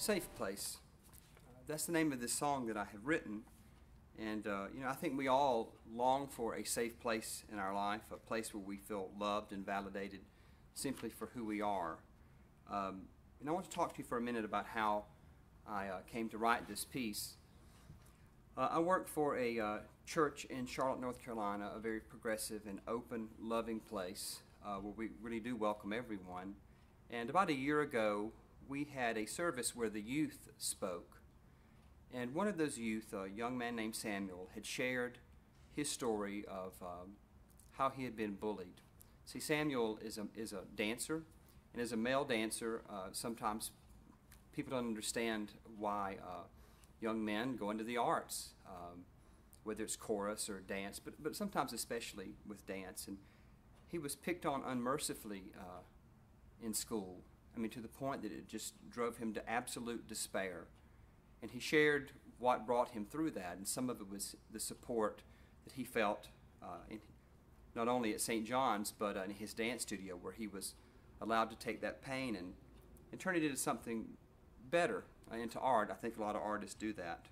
Safe Place. That's the name of this song that I have written. And, I think we all long for a safe place in our life, a place where we feel loved and validated simply for who we are. And I want to talk to you for a minute about how I came to write this piece. I work for a church in Charlotte, North Carolina, a very progressive and open, loving place where we really do welcome everyone. And about a year ago, we had a service where the youth spoke. And one of those youth, a young man named Samuel, had shared his story of how he had been bullied. See, Samuel is a dancer, and as a male dancer, sometimes people don't understand why young men go into the arts, whether it's chorus or dance, but sometimes especially with dance. And he was picked on unmercifully in school. I mean, to the point that it just drove him to absolute despair. And he shared what brought him through that, and some of it was the support that he felt not only at St. John's, but in his dance studio, where he was allowed to take that pain and turn it into something better, into art. I think a lot of artists do that.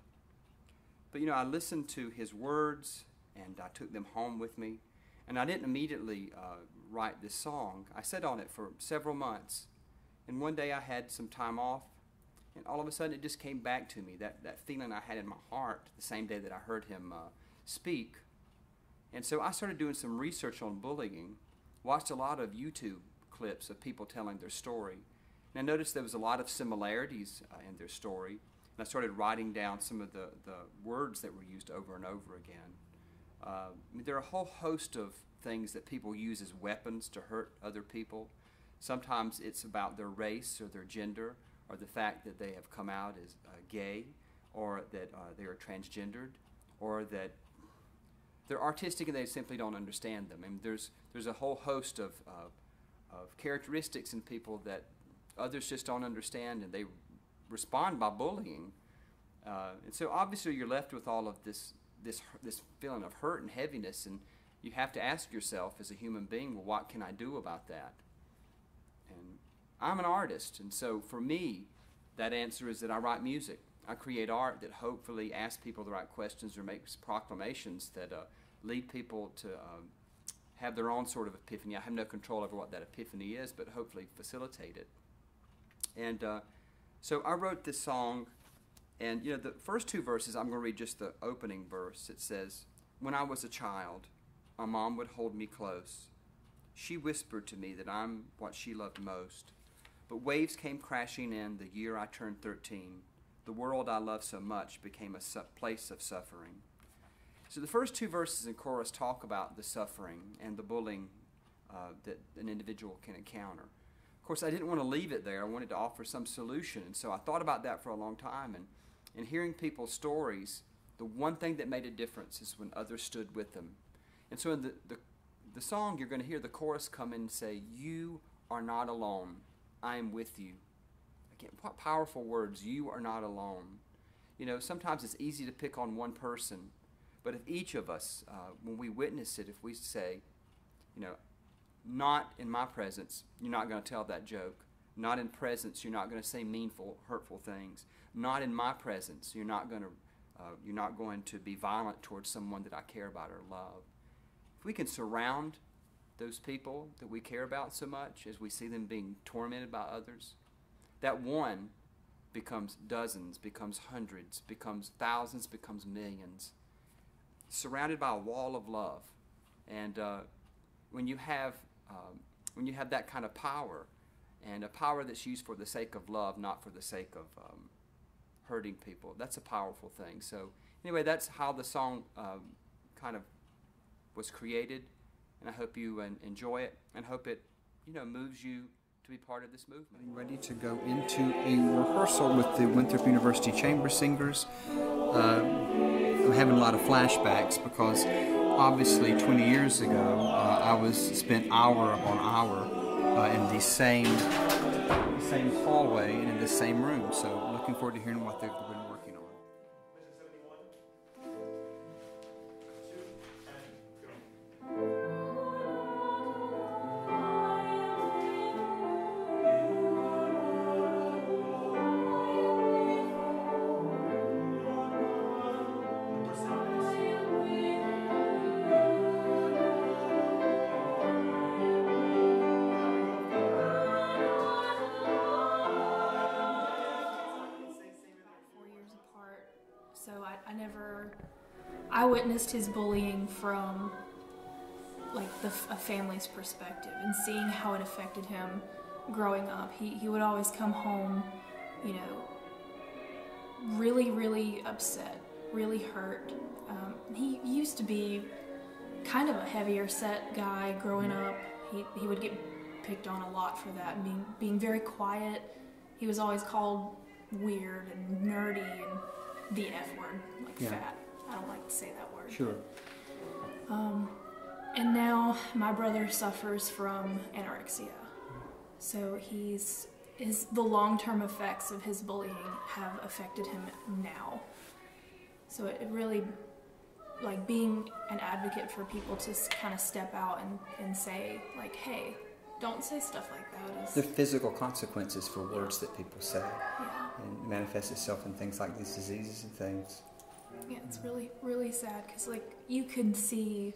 But I listened to his words, and I took them home with me, and I didn't immediately write this song. I sat on it for several months, and one day I had some time off, and all of a sudden it just came back to me, that feeling I had in my heart the same day that I heard him speak. And so I started doing some research on bullying, watched a lot of YouTube clips of people telling their story, and I noticed there was a lot of similarities in their story, and I started writing down some of the words that were used over and over again. There are a whole host of things that people use as weapons to hurt other people. Sometimes it's about their race or their gender, or the fact that they have come out as gay, or that they are transgendered, or that they're artistic and they simply don't understand them. And there's a whole host of characteristics in people that others just don't understand, and they respond by bullying. And so obviously you're left with all of this feeling of hurt and heaviness, and you have to ask yourself as a human being, well, what can I do about that? And I'm an artist, and so for me, that answer is that I write music. I create art that hopefully asks people the right questions or makes proclamations that lead people to have their own sort of epiphany. I have no control over what that epiphany is, but hopefully facilitate it. And so I wrote this song, and the first two verses, I'm going to read just the opening verse. It says, "When I was a child, my mom would hold me close. She whispered to me that I'm what she loved most. But waves came crashing in the year I turned 13. The world I loved so much became a place of suffering." So the first two verses in chorus talk about the suffering and the bullying that an individual can encounter. Of course, I didn't want to leave it there. I wanted to offer some solution. And so I thought about that for a long time. And hearing people's stories, the one thing that made a difference is when others stood with them. And so in the song, you're going to hear the chorus come in and say, "You are not alone. I am with you." Again, what powerful words. You are not alone. Sometimes it's easy to pick on one person, but if each of us, when we witness it, if we say, not in my presence, you're not going to tell that joke. Not in presence, you're not going to say meanful, hurtful things. Not in my presence, you're not going to be violent towards someone that I care about or love. If we can surround those people that we care about so much as we see them being tormented by others, that one becomes dozens, becomes hundreds, becomes thousands, becomes millions, surrounded by a wall of love. And when you have that kind of power, and a power that's used for the sake of love, not for the sake of hurting people, that's a powerful thing. So anyway, that's how the song kind of was created. And I hope you enjoy it, and hope it, moves you to be part of this movement. Ready to go into a rehearsal with the Winthrop University Chamber Singers. I'm having a lot of flashbacks because obviously 20 years ago I spent hour upon hour in the same hallway and in the same room. So looking forward to hearing what they've been working on. So I witnessed his bullying from like a family's perspective and seeing how it affected him growing up. He would always come home, you know, really, really upset, really hurt. He used to be kind of a heavier set guy growing up. He would get picked on a lot for that, and being very quiet. He was always called weird and nerdy and the F word, like fat. I don't like to say that word. Sure. And now my brother suffers from anorexia. So the long-term effects of his bullying have affected him now. So it really, like, being an advocate for people to kind of step out and say, like, hey, don't say stuff like that. The physical consequences for words that people say. Yeah. And it manifests itself in things like these diseases and things. Yeah, it's really, really sad because, like, you could see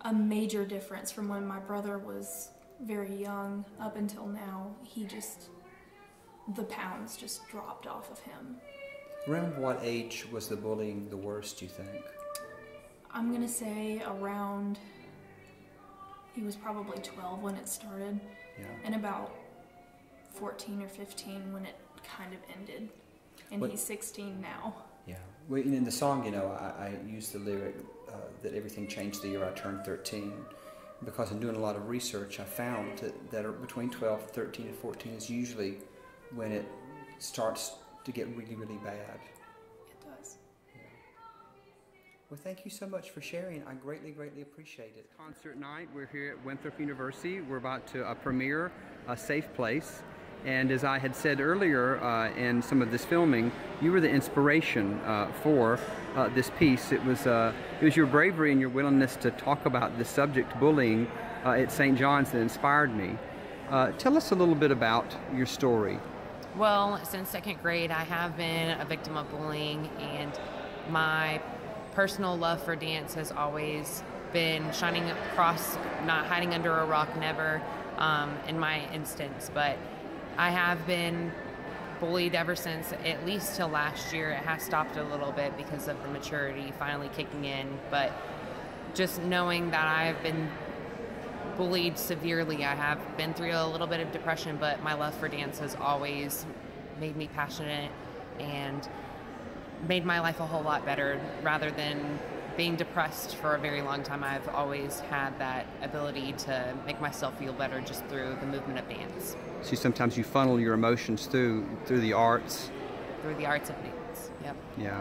a major difference from when my brother was very young up until now. The pounds just dropped off of him. Around what age was the bullying the worst, do you think? I'm gonna say around, he was probably 12 when it started, and about 14 or 15 when it kind of ended, and he's 16 now. Yeah. Well, in the song, you know, I used the lyric that everything changed the year I turned 13. Because in doing a lot of research, I found that between 12, 13, and 14 is usually when it starts to get really, really bad. It does. Yeah. Well, thank you so much for sharing. I greatly, greatly appreciate it. Concert night. We're here at Winthrop University. We're about to premiere A Safe Place. And as I had said earlier in some of this filming, you were the inspiration for this piece. It was your bravery and your willingness to talk about this subject, bullying, at St. John's, that inspired me. Tell us a little bit about your story. Well, since second grade, I have been a victim of bullying, and my personal love for dance has always been shining across, not hiding under a rock, never in my instance, but I have been bullied ever since, at least till last year. It has stopped a little bit because of the maturity finally kicking in, but just knowing that I've been bullied severely, I have been through a little bit of depression, but my love for dance has always made me passionate and made my life a whole lot better. Rather than being depressed for a very long time, I've always had that ability to make myself feel better just through the movement of dance. See, sometimes you funnel your emotions through the arts. Through the arts of dance, yep. Yeah.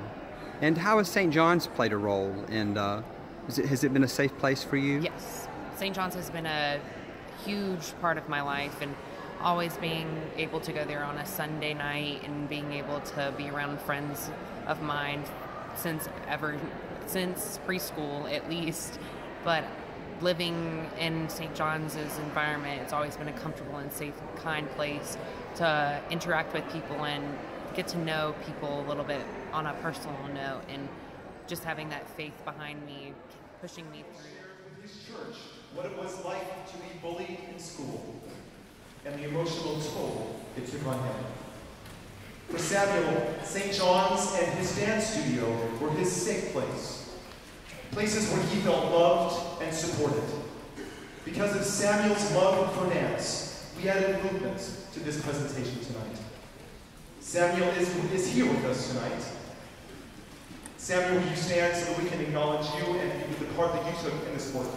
And how has St. John's played a role? And has it been a safe place for you? Yes. St. John's has been a huge part of my life, and always being able to go there on a Sunday night and being able to be around friends of mine since preschool at least. But living in St. John's environment, it's always been a comfortable and safe, kind place to interact with people and get to know people a little bit on a personal note, and just having that faith behind me, pushing me through. His church, what it was like to be bullied in school, and the emotional toll it took on him. For Samuel, St. John's and his dance studio were his safe place, places where he felt loved and supported. Because of Samuel's love for dance, we added movement to this presentation tonight. Samuel is here with us tonight. Samuel, will you stand so that we can acknowledge you and the part that you took in this work?